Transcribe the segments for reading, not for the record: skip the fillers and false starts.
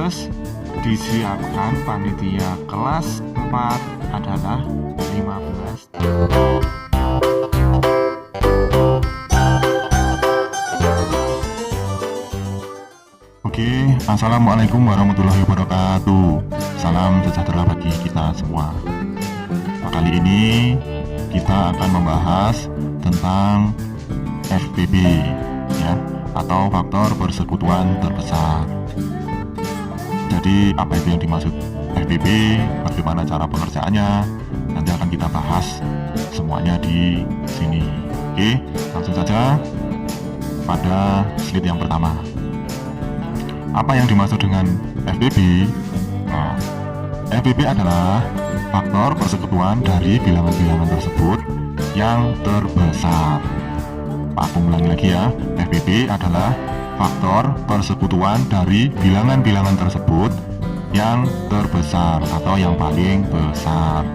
Terus disiapkan panitia kelas 4 adalah 15. Oke, assalamualaikum warahmatullahi wabarakatuh. Salam sejahtera bagi kita semua. Kali ini kita akan membahas tentang FPB, ya, atau faktor persekutuan terbesar. Jadi apa itu yang dimaksud FPB, bagaimana cara pengerjaannya, nanti akan kita bahas semuanya di sini. Oke, langsung saja pada slide yang pertama. Apa yang dimaksud dengan FPB? Nah, FPB adalah faktor persekutuan dari bilangan-bilangan tersebut yang terbesar. Aku ulangi lagi ya, FPB adalah faktor persekutuan dari bilangan-bilangan tersebut yang terbesar atau yang paling besar.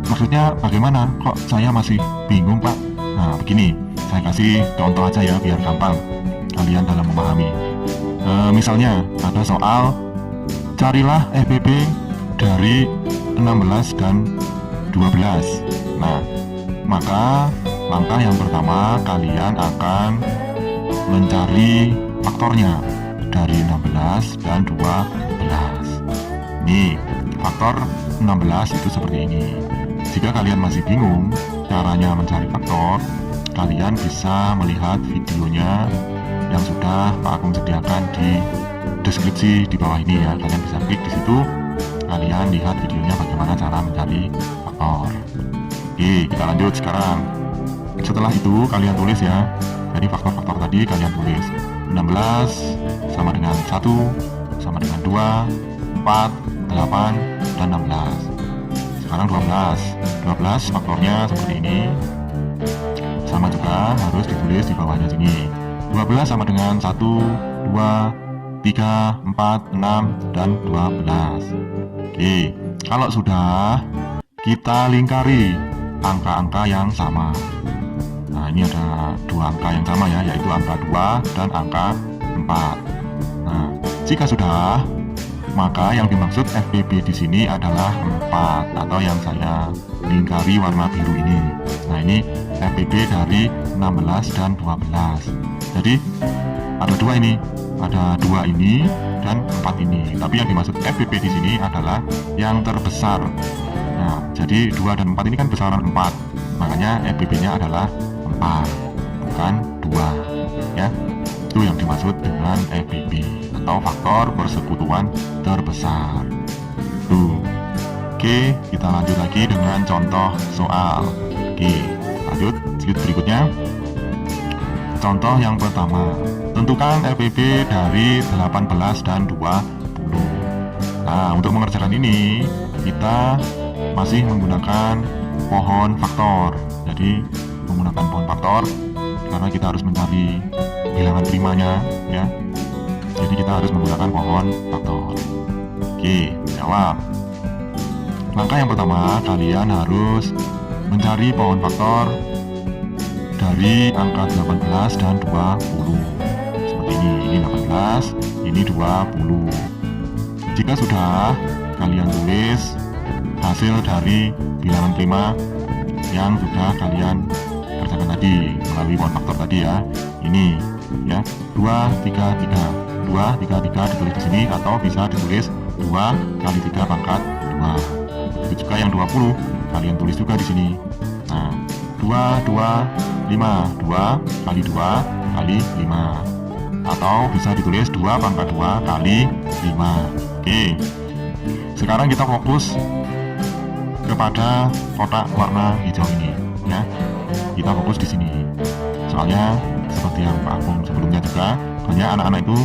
Maksudnya bagaimana? Kok saya masih bingung, Pak? Nah, begini, saya kasih contoh aja ya biar gampang kalian dalam memahami. Misalnya ada soal carilah FPB dari 16 dan 12. Nah, maka langkah yang pertama kalian akan mencari faktornya dari 16 dan 12. Nih, faktor 16 itu seperti ini. Jika kalian masih bingung caranya mencari faktor, kalian bisa melihat videonya yang sudah Pak Agung sediakan di deskripsi di bawah ini ya. Kalian bisa klik di situ, kalian lihat videonya bagaimana cara mencari faktor. Oke, kita lanjut sekarang. Setelah itu kalian tulis ya. Jadi faktor-faktor tadi kalian tulis 16 sama dengan 1 sama dengan 2, 4, 8, dan 16. Sekarang 12 faktornya seperti ini. Sama juga harus ditulis di bawahnya sini. 12 sama dengan 1, 2, 3, 4, 6, dan 12. Oke, kalau sudah, kita lingkari angka-angka yang sama. Nah, ini ada dua angka yang sama ya, yaitu angka 2 dan angka 4. Nah, jika sudah, maka yang dimaksud FPB di sini adalah 4 atau yang saya lingkari warna biru ini. Nah, ini FPB dari 16 dan 12. Jadi ada dua ini, ada 2 ini dan 4 ini. Tapi yang dimaksud FPB di sini adalah yang terbesar. Nah, jadi 2 dan 4 ini kan besaran 4. Makanya FPB-nya adalah 4, bukan 2. Ya. Itu yang dimaksud dengan FPB atau faktor persekutuan terbesar. Tuh. Oke, kita lanjut lagi dengan contoh soal. Oke, lanjut slide berikutnya. Contoh yang pertama, tentukan FPB dari 18 dan 20. Nah, untuk mengerjakan ini kita masih menggunakan pohon faktor. Jadi menggunakan pohon faktor karena kita harus mencari bilangan primanya ya. Jadi kita harus menggunakan pohon faktor. Oke, jawab. Langkah yang pertama, kalian harus mencari pohon faktor dari angka 18 dan 20. Seperti ini 18, ini 20. Jika sudah, kalian tulis hasil dari bilangan prima yang sudah kalian kerjakan tadi melalui pohon faktor tadi ya. Ini ya, 2, 3, 3. 2, 3, 3 ditulis di sini atau bisa ditulis 2 kali 3 pangkat 2. Begitu juga yang 20, kalian tulis juga di sini. Nah, 2, 2, 5, 2 kali 2 kali 5. Atau bisa ditulis 2 pangkat 2 kali 5. Oke. Sekarang kita fokus kepada kotak warna hijau ini ya. Kita fokus di sini. Soalnya seperti yang Pak Agung sebelumnya juga, banyak anak-anak itu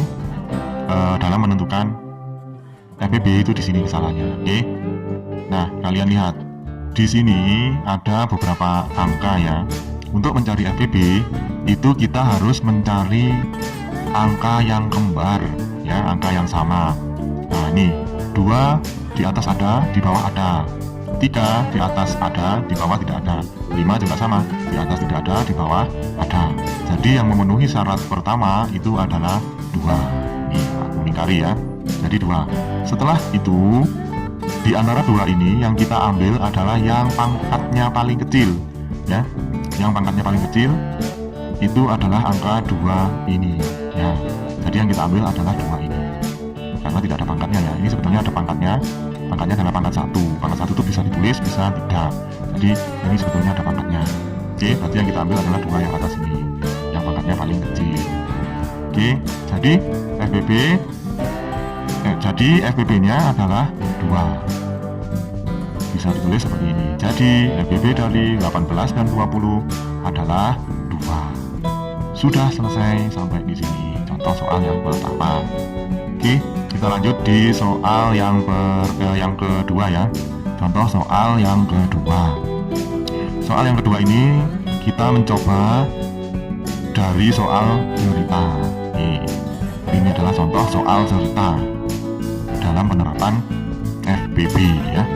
dalam menentukan FPB itu di sini kesalahannya. Oke. Nah, kalian lihat di sini ada beberapa angka ya. Untuk mencari FPB itu kita harus mencari angka yang kembar ya, angka yang sama. Nah, ini 2 di atas ada, di bawah ada. 3 di atas ada, di bawah tidak ada. 5 juga sama, di atas tidak ada, di bawah ada. Jadi yang memenuhi syarat pertama itu adalah 2. Ini aku lingkari ya. Jadi 2. Setelah itu, di antara 2 ini yang kita ambil adalah yang pangkatnya paling kecil, ya. Yang pangkatnya paling kecil itu adalah angka 2 ini, ya. Jadi yang kita ambil adalah 2 ini. Karena tidak ada pangkatnya, ya. Ini sebetulnya ada pangkatnya. Pangkatnya adalah pangkat 1. Pangkat 1 itu bisa ditulis, bisa tidak. Jadi ini sebetulnya ada pangkatnya. Oke, berarti yang kita ambil adalah 2 yang atas ini, yang pangkatnya paling kecil. Oke, jadi FBB-nya adalah 2. Bisa ditulis seperti ini. Jadi FBB dari 18 dan 20 adalah 2. Sudah selesai sampai di sini contoh soal yang pertama. Oke, kita lanjut di soal yang kedua, ya. Contoh soal yang kedua. Soal yang kedua ini kita mencoba dari soal cerita. Ini adalah contoh soal cerita dalam penerapan FBB, ya.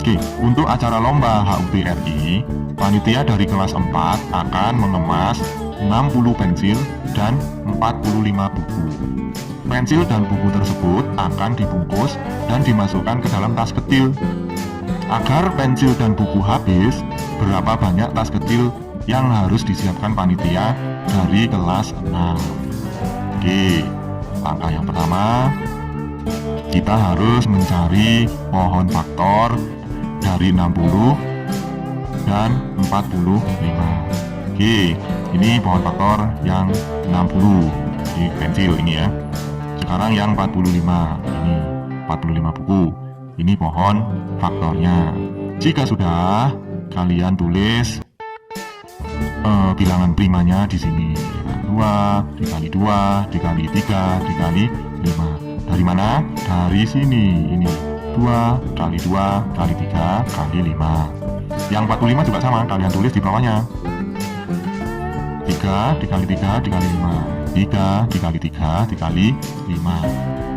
Oke, untuk acara lomba HUT RI, panitia dari kelas 4 akan mengemas 60 pensil dan 45 buku. Pensil dan buku tersebut akan dibungkus dan dimasukkan ke dalam tas kecil. Agar pensil dan buku habis, berapa banyak tas kecil yang harus disiapkan panitia dari kelas 6? Oke, langkah yang pertama, kita harus mencari pohon faktor dari 60 dan 45. Oke, ini pohon faktor yang 60 di pensil ini, ya. Sekarang yang 45, ini 45 buku. Ini pohon faktornya. Jika sudah, kalian tulis bilangan primanya di sini. 2 dikali 2 dikali 3 dikali 5. Dari mana? Dari sini. Ini 2 kali 2 kali 3 kali 5. Yang 45 juga sama, kalian tulis di bawahnya. 3 dikali 3 dikali 5. 3 dikali 3 dikali 5.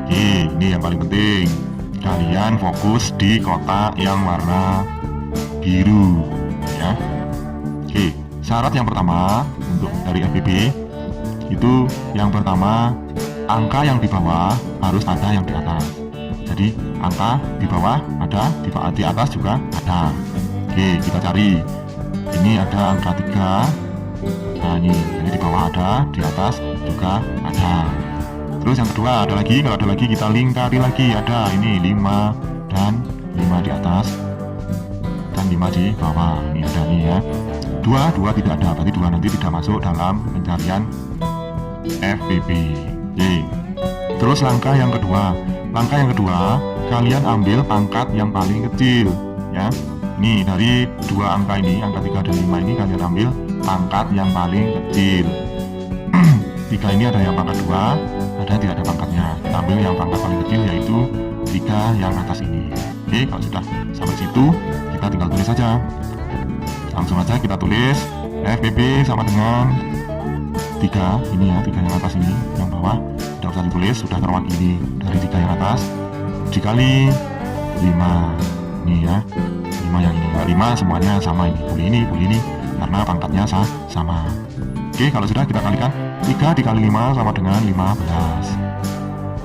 Oke, ini yang paling penting. Kalian fokus di kotak yang warna biru, ya. Oke, syarat yang pertama untuk dari FBB itu, yang pertama, angka yang di bawah harus ada yang di atas. Jadi angka di bawah ada, di atas juga ada. Oke, kita cari. Ini ada angka 3. Nah, ini di bawah ada, di atas juga ada. Terus yang kedua, ada lagi. Kalau ada lagi, kita lingkari lagi. Ada ini 5 dan 5 di atas dan 5 di bawah. Ini ada nih, ya. 2 tidak ada, berarti 2 nanti tidak masuk dalam pencarian FBB. Oke. Terus langkah yang kedua. Langkah yang kedua, kalian ambil pangkat yang paling kecil, ya. Ini dari 2 angka ini, angka 3 dan 5 ini, kalian ambil pangkat yang paling kecil. 3 ini ada yang pangkat 2, ada tidak ada pangkatnya. Kita ambil yang pangkat paling kecil, yaitu 3 yang atas ini. Oke, kalau sudah sampai situ, kita tinggal tulis saja. Langsung aja kita tulis FBB sama dengan 3 ini, ya. 3 yang atas ini, yang bawah tidak usah ditulis, sudah terwakili dari 3 yang atas dikali 5. Ini, ya, 5 yang ini. 5 semuanya sama, ini boleh ini karena pangkatnya sama. Oke, kalau sudah, kita kalikan. 3 dikali 5 sama dengan 15.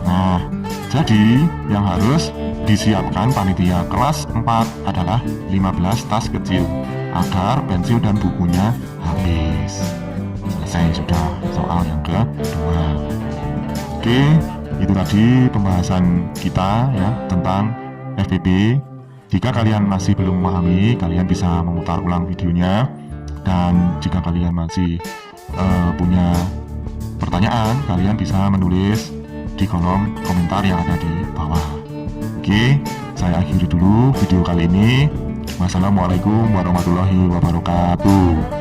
Nah, jadi yang harus disiapkan panitia kelas 4 adalah 15 tas kecil agar pensil dan bukunya habis. Selesai sudah soal yang kedua. Oke, itu tadi pembahasan kita, ya, tentang FBB. Jika kalian masih belum memahami, kalian bisa memutar ulang videonya. Dan jika kalian masih punya pertanyaan, kalian bisa menulis di kolom komentar yang ada di bawah. Oke, saya akhiri dulu video kali ini. Wassalamualaikum warahmatullahi wabarakatuh.